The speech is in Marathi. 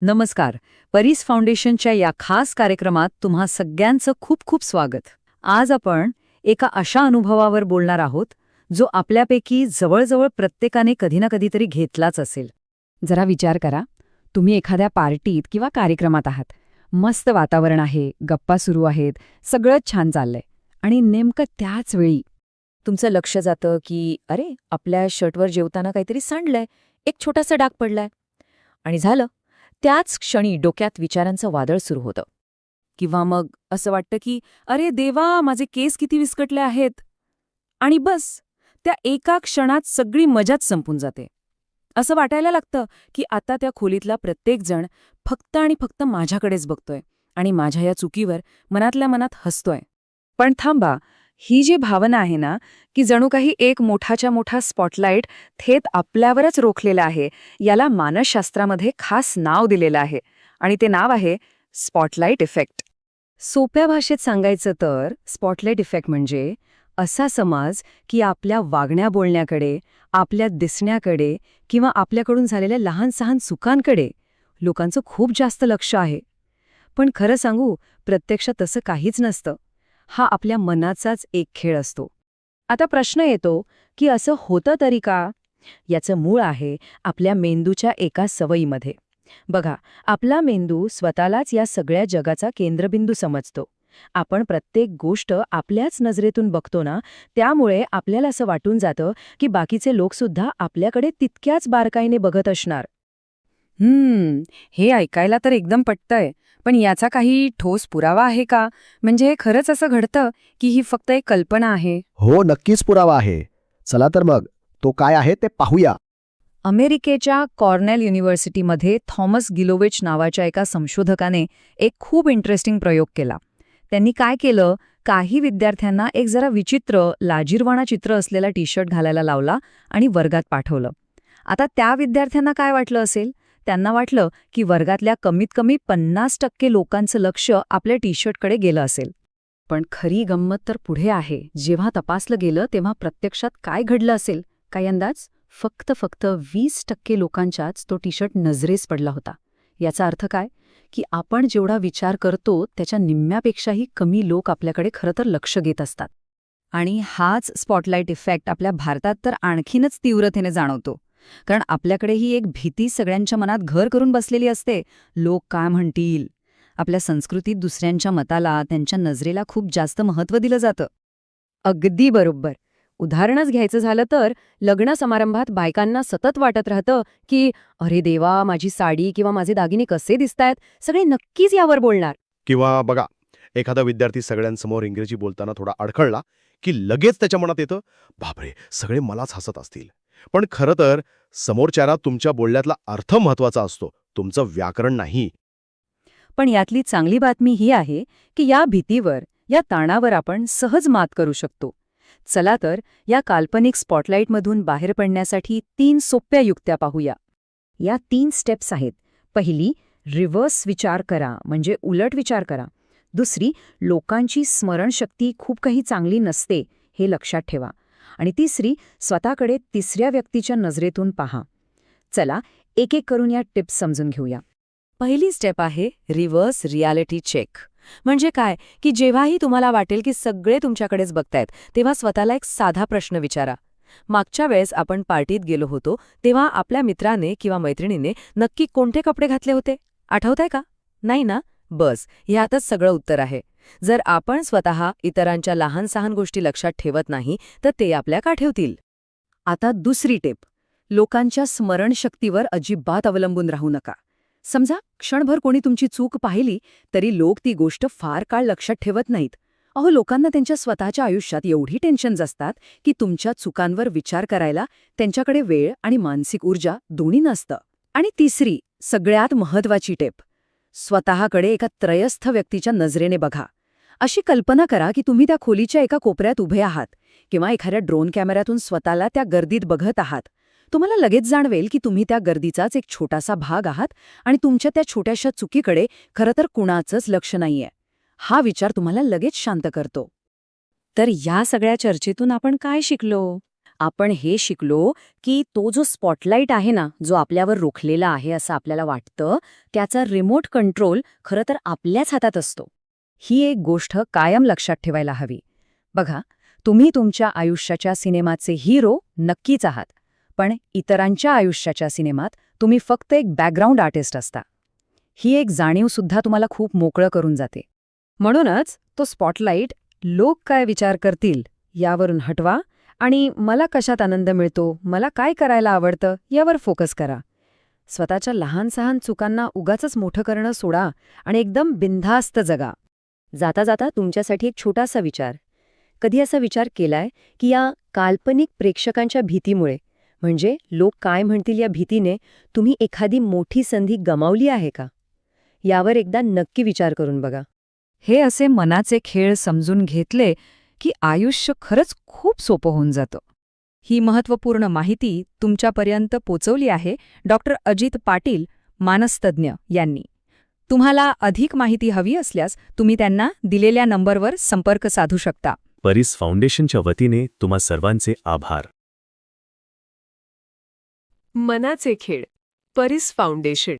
नमस्कार. परीस फाउंडेशनच्या या खास कार्यक्रमात तुम्हा सगळ्यांचं खूप खूप स्वागत. आज आपण एका अशा अनुभवावर बोलणार आहोत जो आपल्यापैकी जवळजवळ प्रत्येकाने कधी ना कधीतरी घेतलाच असेल. जरा विचार करा, तुम्ही एखाद्या पार्टीत किंवा कार्यक्रमात आहात. मस्त वातावरण आहे, गप्पा सुरू आहेत, सगळंच छान चाललंय. आणि नेमकं त्याच वेळी तुमचं लक्ष जातं की अरे, आपल्या शर्टवर जेवताना काहीतरी सांडलंय, एक छोटासा डाग पडलाय. आणि झालं. त्याच क्षणी डोक्यात विचारांचं वादळ सुरू होतं. किंवा मग असं वाटतं की अरे देवा, माझे केस किती विस्कटले आहेत. आणि बस, त्या एका क्षणात सगळी मजाच संपून जाते. असं वाटायला लागतं की आता त्या खोलीतला प्रत्येक जण फक्त आणि फक्त माझ्याकडेच बघतोय आणि माझ्या या चुकीवर मनातल्या मनात हसतोय. पण थांबा, ही जी भावना आहे ना, की जणू काही एक मोठाच्या मोठा स्पॉटलाईट थेट आपल्यावरच रोखलेला आहे, याला मानसशास्त्रामध्ये खास नाव दिलेलं आहे. आणि ते नाव आहे स्पॉटलाईट इफेक्ट. सोप्या भाषेत सांगायचं तर स्पॉटलाईट इफेक्ट म्हणजे असा समज की आपल्या वागण्या बोलण्याकडे, आपल्या दिसण्याकडे किंवा आपल्याकडून झालेल्या लहान सहान चुकांकडे लोकांचं खूप जास्त लक्ष आहे. पण खरं सांगू, प्रत्यक्षात तसं काहीच नसतं. हा आपल्या मनाचाच एक खेळ असतो. आता प्रश्न येतो की असं होतं तरी का? याचं मूळ आहे आपल्या मेंदूच्या एका सवयीमध्ये. बघा, आपला मेंदू स्वतःलाच या सगळ्या जगाचा केंद्रबिंदू समजतो. आपण प्रत्येक गोष्ट आपल्याच नजरेतून बघतो ना, त्यामुळे आपल्याला असं वाटून जातं की बाकीचे लोकसुद्धा आपल्याकडे तितक्याच बारकाईने बघत असणार. हे ऐकायला तर एकदम पटतंय. पण याचा काही ठोस पुरावा आहे का? म्हणजे खरंच असं घडतं की ही फक्त एक कल्पना आहे? हो, नक्कीच पुरावा आहे. चला तर मग तो काय आहे ते पाहूया. अमेरिकेच्या कॉर्नेल युनिव्हर्सिटीमध्ये थॉमस गिलोविच नावाच्या एका संशोधकाने एक खूप इंटरेस्टिंग प्रयोग केला. त्यांनी काय केलं, काही विद्यार्थ्यांना एक जरा विचित्र, लाजिरवाणा चित्र असलेला टी शर्ट घालायला लावला आणि वर्गात पाठवलं. आता त्या विद्यार्थ्यांना काय वाटलं असेल? त्यांना वाटलं की वर्गातल्या कमीत कमी 50% लोकांचं लक्ष आपल्या टी शर्टकडे गेलं असेल. पण खरी गंमत तर पुढे आहे. जेव्हा तपासलं गेलं तेव्हा प्रत्यक्षात काय घडलं असेल? काही अंदाज? फक्त 20% लोकांच्याच तो टी शर्ट नजरेस पडला होता. याचा अर्थ काय? की आपण जेवढा विचार करतो त्याच्या निम्म्यापेक्षाही कमी लोक आपल्याकडे खरं तर लक्ष देत असतात. आणि हाच स्पॉटलाईट इफेक्ट आपल्या भारतात तर आणखीनच तीव्रतेने जाणवतो. कारण आपल्याकडेही एक भीती सगळ्यांच्या मनात घर करून बसलेली असते. लोक काय म्हणतील? आपल्या संस्कृतीत दुसऱ्यांच्या मताला, त्यांच्या नजरेला खूप जास्त महत्त्व दिलं जातं. अगदी बरोबर. उदाहरणच घ्यायचं झालं तर लग्न समारंभात बायकांना सतत वाटत राहतं की अरे देवा, माझी साडी किंवा माझे दागिने कसे दिसतायत, सगळे नक्कीच यावर बोलणार. किंवा बघा, एखादा विद्यार्थी सगळ्यांसमोर इंग्रजी बोलताना थोडा अडखळला की लगेच त्याच्या मनात येतं, बापरे, सगळे मलाच हसत असतील. पण खरं तर समोरच्याला तुमच्या बोलण्यातला अर्थ महत्वाचा असतो, तुमचं व्याकरण नाही. पण यातली चांगली बातमी ही आहे की या भीतीवर, या ताणावर आपण सहज मात करू शकतो. चला तर या काल्पनिक स्पॉटलाईटमधून बाहेर पडण्यासाठी 3 सोप्या युक्त्या पाहूया. या 3 स्टेप्स आहेत. पहिली, रिव्हर्स विचार करा, म्हणजे उलट विचार करा. दुसरी, लोकांची स्मरणशक्ती खूप काही चांगली नसते, हे लक्षात ठेवा. आणि तिसरी, स्वतःकडे तिसऱ्या व्यक्तीच्या नजरेतून पहा. चला, एक एक करून या टिप्स समजून घेऊया. पहिली स्टेप आहे रिव्हर्स रियालिटी चेक. म्हणजे काय, की जेव्हाही तुम्हाला वाटेल की सगळे तुमच्याकडेच बघतायत, तेव्हा स्वतःला एक साधा प्रश्न विचारा. मागच्या वेळेस आपण पार्टीत गेलो होतो तेव्हा आपल्या मित्राने किंवा मैत्रिणीने नक्की कोणते कपडे घातले होते? आठवतंय का? नाही ना? बस, ह्यातच सगळं उत्तर आहे. जर आपण स्वतः इतरांच्या लहान सहान गोष्टी लक्षात ठेवत नाही तर ते आपल्या का ठेवतील? आता दुसरी टिप, लोकांच्या स्मरणशक्तीवर अजिबात अवलंबून राहू नका. समजा क्षणभर कोणी तुमची चूक पाहिली तरी लोक ती गोष्ट फार काळ लक्षात ठेवत नाहीत. अहो, लोकांना त्यांच्या स्वतःच्या आयुष्यात एवढी टेन्शन्स असतात की तुमच्या चुकांवर विचार करायला त्यांच्याकडे वेळ आणि मानसिक ऊर्जा दोन्ही नसतं. आणि तिसरी, सगळ्यात महत्वाची टिप, स्वतःकडे एका त्रयस्थ व्यक्तीच्या नजरेने बघा. अशी कल्पना करा की तुम्ही त्या खोलीच्या एका कोपऱ्यात उभे आहात किंवा एखाद्या ड्रोन कॅमेऱ्यातून स्वतःला त्या गर्दीत बघत आहात. तुम्हाला लगेच जाणवेल की तुम्ही त्या गर्दीचाच एक छोटासा भाग आहात आणि तुमच्या त्या छोट्याशा चुकीकडे खरं तर कुणाचंच लक्ष नाहीये. हा विचार तुम्हाला लगेच शांत करतो. तर या सगळ्या चर्चेतून आपण काय शिकलो? आपण हे शिकलो की तो जो स्पॉटलाईट आहे ना, जो आपल्यावर रोखलेला आहे असं आपल्याला वाटतं, त्याचा रिमोट कंट्रोल खरं तर आपल्याच हातात असतो. ही एक गोष्ट कायम लक्षात ठेवायला हवी. बघा, तुम्ही तुमच्या आयुष्याच्या सिनेमाचे हिरो नक्कीच आहात, पण इतरांच्या आयुष्याच्या सिनेमात तुम्ही फक्त एक बॅकग्राऊंड आर्टिस्ट असता. ही एक जाणीवसुद्धा तुम्हाला खूप मोकळं करून जाते. म्हणूनच तो स्पॉटलाईट लोक काय विचार करतील यावरून हटवा आणि मला कशात आनंद मिळतो, मला काय करायला आवडतं यावर फोकस करा. स्वतःच्या लहान सहान चुकांना उगाचच मोठं करणं सोडा आणि एकदम बिनधास्त जगा. जाता जाता तुमच्यासाठी एक छोटासा विचार. कधी असा विचार केलाय की या काल्पनिक प्रेक्षकांच्या भीतीमुळे, म्हणजे लोक काय म्हणतील या भीतीने, तुम्ही एखादी मोठी संधी गमावली आहे का? यावर एकदा नक्की विचार करून बघा. हे असे मनाचे खेळ समजून घेतले की आयुष्य खरंच खूप सोपं होऊन जातं. ही महत्त्वपूर्ण माहिती तुमच्यापर्यंत पोचवली आहे डॉक्टर अजित पाटील, मानसतज्ञ यांनी. तुम्हाला अधिक माहिती हवी असल्यास तुम्ही त्यांना दिलेल्या नंबरवर संपर्क साधू शकता. परिस फाउंडेशनच्या वतीने तुम्हा सर्वांचे आभार. मनाचे खेळ, परिस फाउंडेशन.